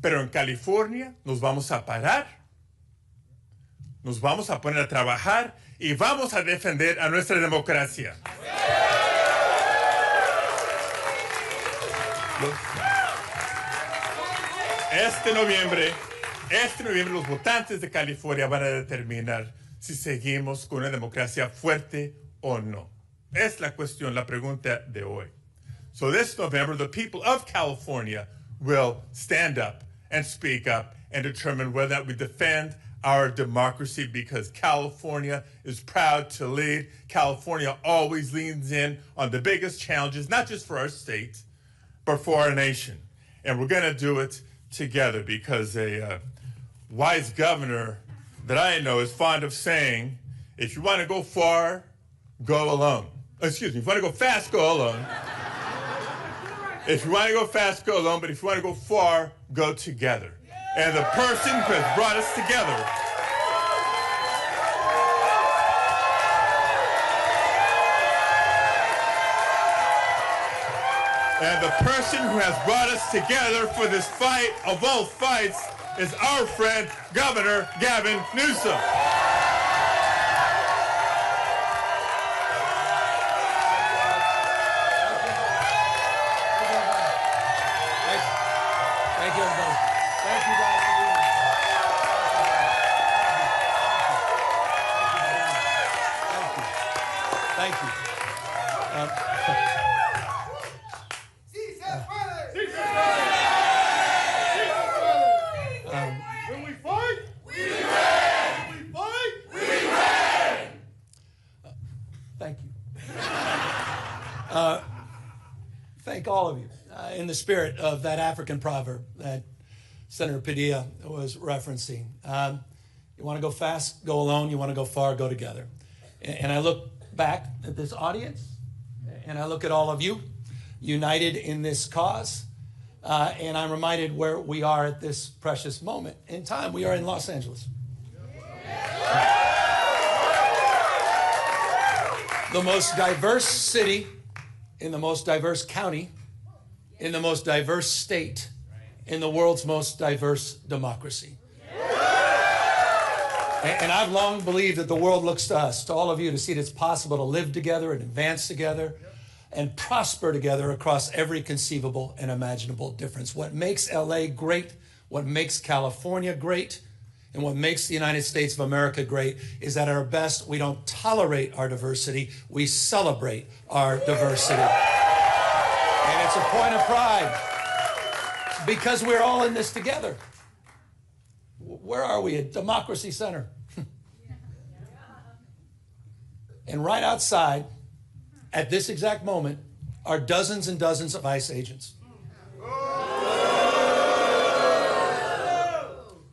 Pero en California nos vamos a parar, nos vamos a poner a trabajar y vamos a defender a nuestra democracia. Este noviembre los votantes de California van a determinar si seguimos con una democracia fuerte o no. Es la cuestión, la pregunta de hoy. So this November, the people of California will stand up and speak up and determine whether or not we defend our democracy, because California is proud to lead. California always leans in on the biggest challenges, not just for our state, but for our nation. And we're going to do it together, because a wise governor that I know is fond of saying, if you want to go far, go alone. Excuse me, if you want to go fast, go alone. If you want to go fast, go alone, but if you want to go far, go together. And the person who has brought us together for this fight of all fights is our friend, Governor Gavin Newsom. Thank you, everybody. Thank you guys for being here. Thank you. Thank you. the spirit of that African proverb that Senator Padilla was referencing. You want to go fast, go alone. You want to go far, go together. And I look back at this audience, and I look at all of you united in this cause, and I'm reminded where we are at this precious moment in time. We are in Los Angeles. The most diverse city in the most diverse county, in the most diverse state, in the world's most diverse democracy. And I've long believed that the world looks to us, to all of you, to see that it's possible to live together and advance together and prosper together across every conceivable and imaginable difference. What makes LA great, what makes California great, and what makes the United States of America great is that at our best, we don't tolerate our diversity, we celebrate our diversity. And it's a point of pride because we're all in this together. Where are we? At Democracy Center. And right outside, at this exact moment, are dozens and dozens of ICE agents.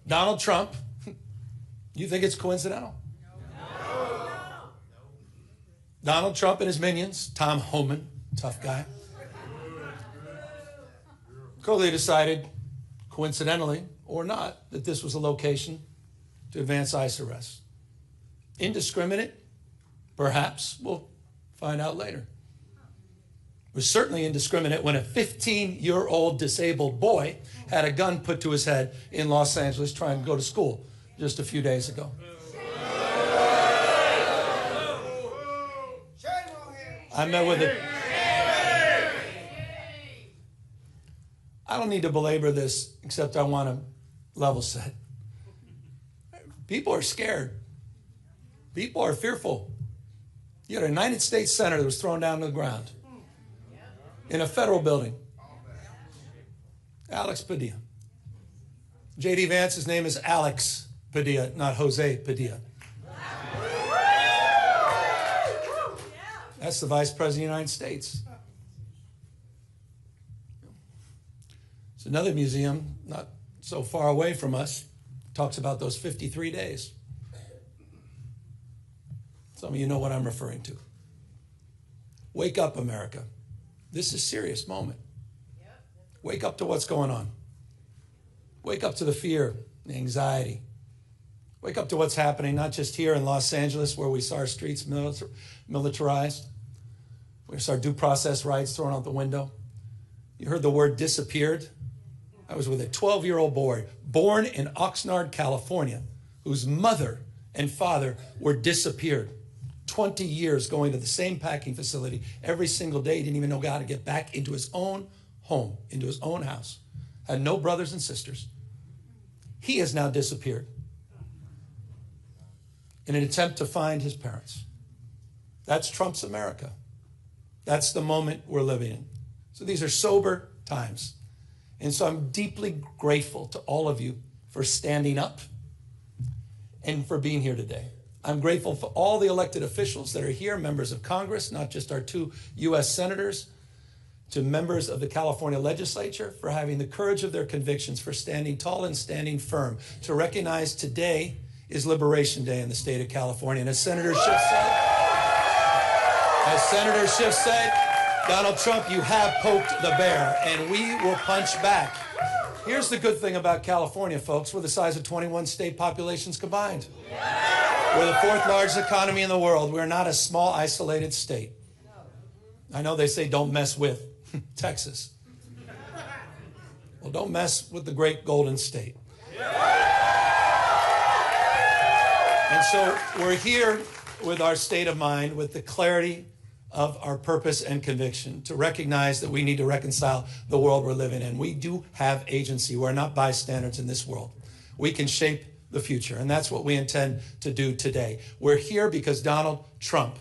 Donald Trump, you think it's coincidental? Donald Trump and his minions, Tom Homan, tough guy, clearly decided, coincidentally or not, that this was a location to advance ICE arrests. Indiscriminate? Perhaps. We'll find out later. It was certainly indiscriminate when a 15-year-old disabled boy had a gun put to his head in Los Angeles trying to go to school just a few days ago. I met with it. I don't need to belabor this, except I want to level set. People are scared. People are fearful. You had a United States Senator that was thrown down to the ground in a federal building. Alex Padilla. J.D. Vance's name is Alex Padilla, not Jose Padilla. That's the Vice President of the United States. It's another museum not so far away from us. Talks about those 53 days. Some of you know what I'm referring to. Wake up, America. This is a serious moment. Wake up to what's going on. Wake up to the fear, the anxiety. Wake up to what's happening, not just here in Los Angeles, where we saw our streets militarized. We saw our due process rights thrown out the window. You heard the word disappeared. I was with a 12-year-old boy born in Oxnard, California, whose mother and father were disappeared. 20 years going to the same packing facility every single day. He didn't even know how to get back into his own home, into his own house. Had no brothers and sisters. He has now disappeared in an attempt to find his parents. That's Trump's America. That's the moment we're living in. So these are sober times. And so I'm deeply grateful to all of you for standing up and for being here today. I'm grateful for all the elected officials that are here, members of Congress, not just our 2 U.S. senators, to members of the California legislature for having the courage of their convictions, for standing tall and standing firm, to recognize today is Liberation Day in the state of California. And as Senator Schiff said, Donald Trump, you have poked the bear, and we will punch back. Here's the good thing about California, folks. We're the size of 21 state populations combined. We're the 4th largest economy in the world. We're not a small, isolated state. I know they say don't mess with Texas. Well, don't mess with the great Golden State. And so we're here with our state of mind, with the clarity of our purpose and conviction, to recognize that we need to reconcile the world we're living in. We do have agency. We're not bystanders in this world. We can shape the future, and that's what we intend to do today. We're here because Donald Trump,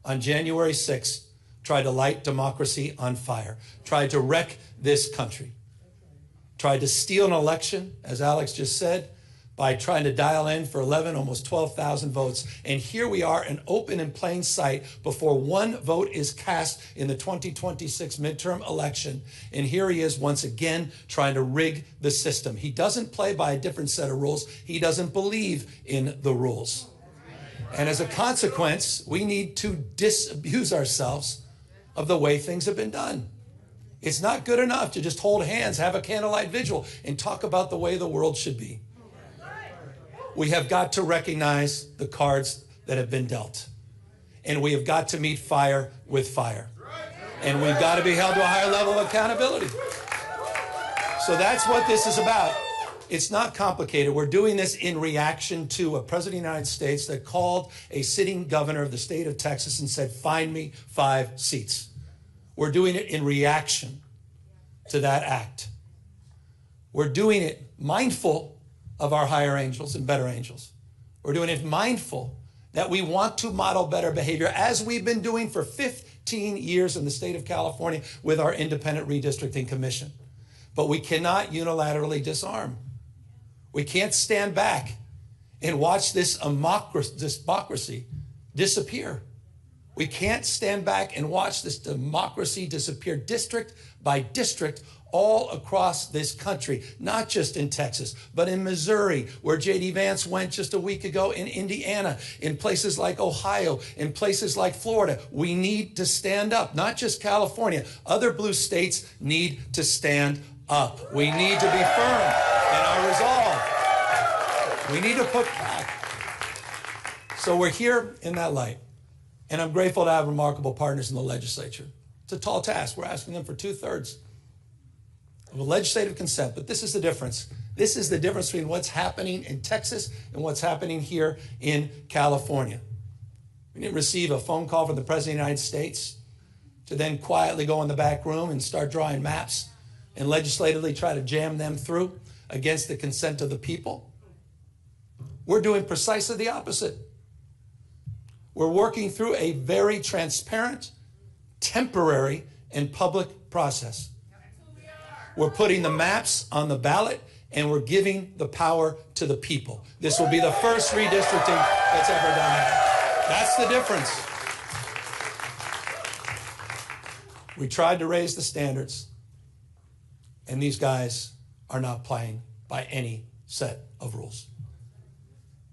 on January 6th, tried to light democracy on fire, tried to wreck this country, tried to steal an election, as Alex just said, by trying to dial in for 11, almost 12,000 votes. And here we are in open and plain sight before one vote is cast in the 2026 midterm election. And here he is once again trying to rig the system. He doesn't play by a different set of rules. He doesn't believe in the rules. And as a consequence, we need to disabuse ourselves of the way things have been done. It's not good enough to just hold hands, have a candlelight vigil, and talk about the way the world should be. We have got to recognize the cards that have been dealt. And we have got to meet fire with fire. And we've got to be held to a higher level of accountability. So that's what this is about. It's not complicated. We're doing this in reaction to a president of the United States that called a sitting governor of the state of Texas and said, find me 5 seats. We're doing it in reaction to that act. We're doing it mindful of our higher angels and better angels. We're doing it mindful that we want to model better behavior, as we've been doing for 15 years in the state of California with our independent redistricting commission. But we cannot unilaterally disarm. We can't stand back and watch this democracy disappear. We can't stand back and watch this democracy disappear district by district all across this country, not just in Texas, but in Missouri, where J.D. Vance went just a week ago, in Indiana, in places like Ohio, in places like Florida. We need to stand up, not just California. Other blue states need to stand up. We need to be firm in our resolve. We need to put back. So we're here in that light. And I'm grateful to have remarkable partners in the legislature. It's a tall task. We're asking them for 2/3 of a legislative consent, but this is the difference. This is the difference between what's happening in Texas and what's happening here in California. We didn't receive a phone call from the President of the United States to then quietly go in the back room and start drawing maps and legislatively try to jam them through against the consent of the people. We're doing precisely the opposite. We're working through a very transparent, temporary, and public process. We're putting the maps on the ballot, and we're giving the power to the people. This will be the first redistricting that's ever done that. That's the difference. We tried to raise the standards, and these guys are not playing by any set of rules.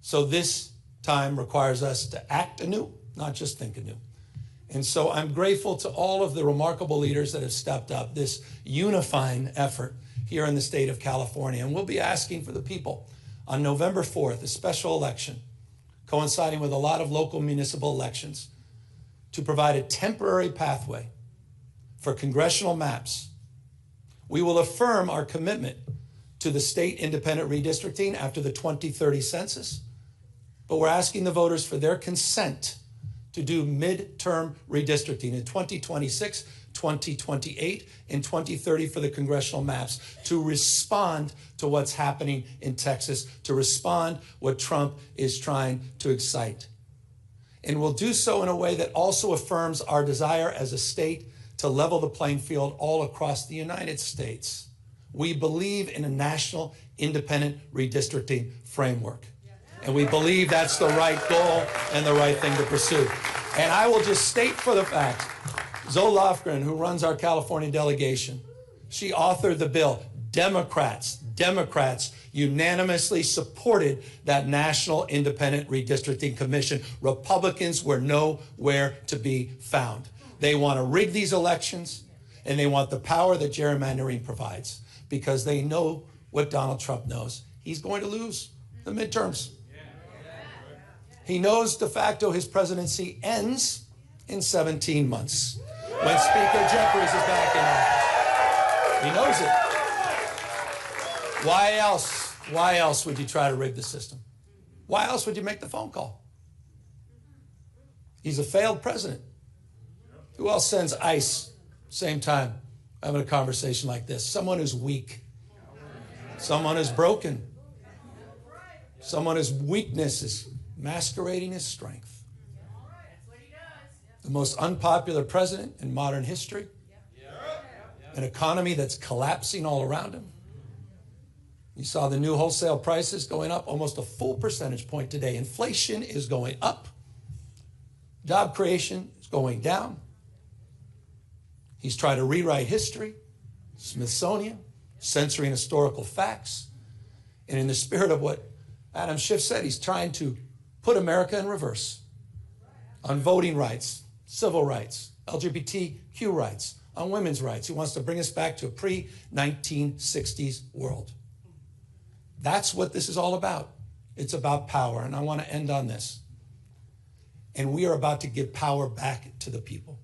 So this time requires us to act anew, not just think anew. And so I'm grateful to all of the remarkable leaders that have stepped up this unifying effort here in the state of California. And we'll be asking for the people on November 4th, a special election coinciding with a lot of local municipal elections, to provide a temporary pathway for congressional maps. We will affirm our commitment to the state independent redistricting after the 2030 census, but we're asking the voters for their consent to do midterm redistricting in 2026, 2028, and 2030 for the congressional maps, to respond to what's happening in Texas, to respond what Trump is trying to excite. And we'll do so in a way that also affirms our desire as a state to level the playing field all across the United States. We believe in a national independent redistricting framework. And we believe that's the right goal and the right thing to pursue. And I will just state for the fact, Zoe Lofgren, who runs our California delegation, she authored the bill. Democrats unanimously supported that National Independent Redistricting Commission. Republicans were nowhere to be found. They want to rig these elections, and they want the power that gerrymandering provides, because they know what Donald Trump knows. He's going to lose the midterms. He knows de facto his presidency ends in 17 months when Speaker Jeffries is back in office. He knows it. Why else would you try to rig the system? Why else would you make the phone call? He's a failed president. Who else sends ICE same time having a conversation like this? Someone who's weak. Someone who's broken. Someone whose weakness is masquerading his strength. The most unpopular president in modern history. An economy that's collapsing all around him. You saw the new wholesale prices going up almost a full percentage point today. Inflation is going up. Job creation is going down. He's trying to rewrite history, Smithsonian, censoring historical facts. And in the spirit of what Adam Schiff said, he's trying to put America in reverse on voting rights, civil rights, LGBTQ rights, on women's rights. He wants to bring us back to a pre-1960s world. That's what this is all about. It's about power, and I want to end on this. And we are about to give power back to the people.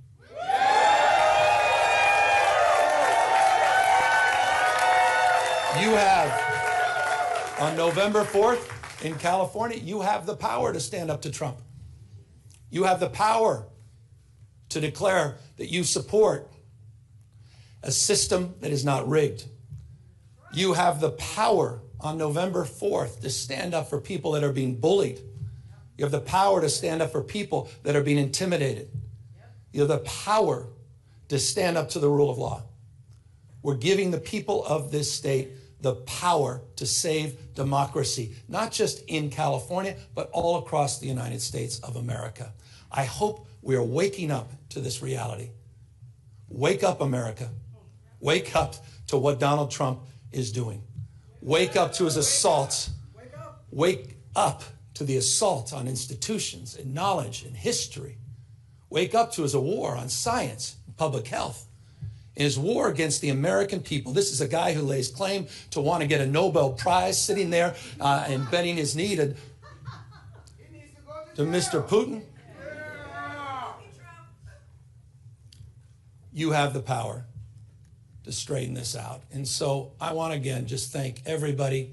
You have, on November 4th in California, you have the power to stand up to Trump. You have the power to declare that you support a system that is not rigged. You have the power on November 4th to stand up for people that are being bullied. You have the power to stand up for people that are being intimidated. You have the power to stand up to the rule of law. We're giving the people of this state the power to save democracy, not just in California, but all across the United States of America. I hope we are waking up to this reality. Wake up, America. Wake up to what Donald Trump is doing. Wake up to his assaults. Wake up to the assault on institutions and knowledge and history. Wake up to his war on science and public health. In his war against the American people. This is a guy who lays claim to want to get a Nobel Prize, sitting there and bending his knee to Mr. Putin. You have the power to straighten this out. And so I want to again just thank everybody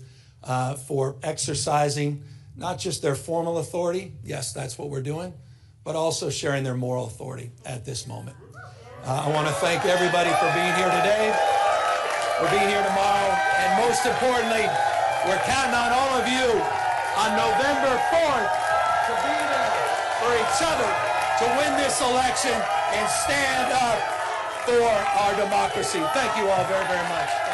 for exercising not just their formal authority, yes, that's what we're doing, but also sharing their moral authority at this moment. I want to thank everybody for being here today, for being here tomorrow, and most importantly, we're counting on all of you on November 4th to be there for each other, to win this election and stand up for our democracy. Thank you all very, very much.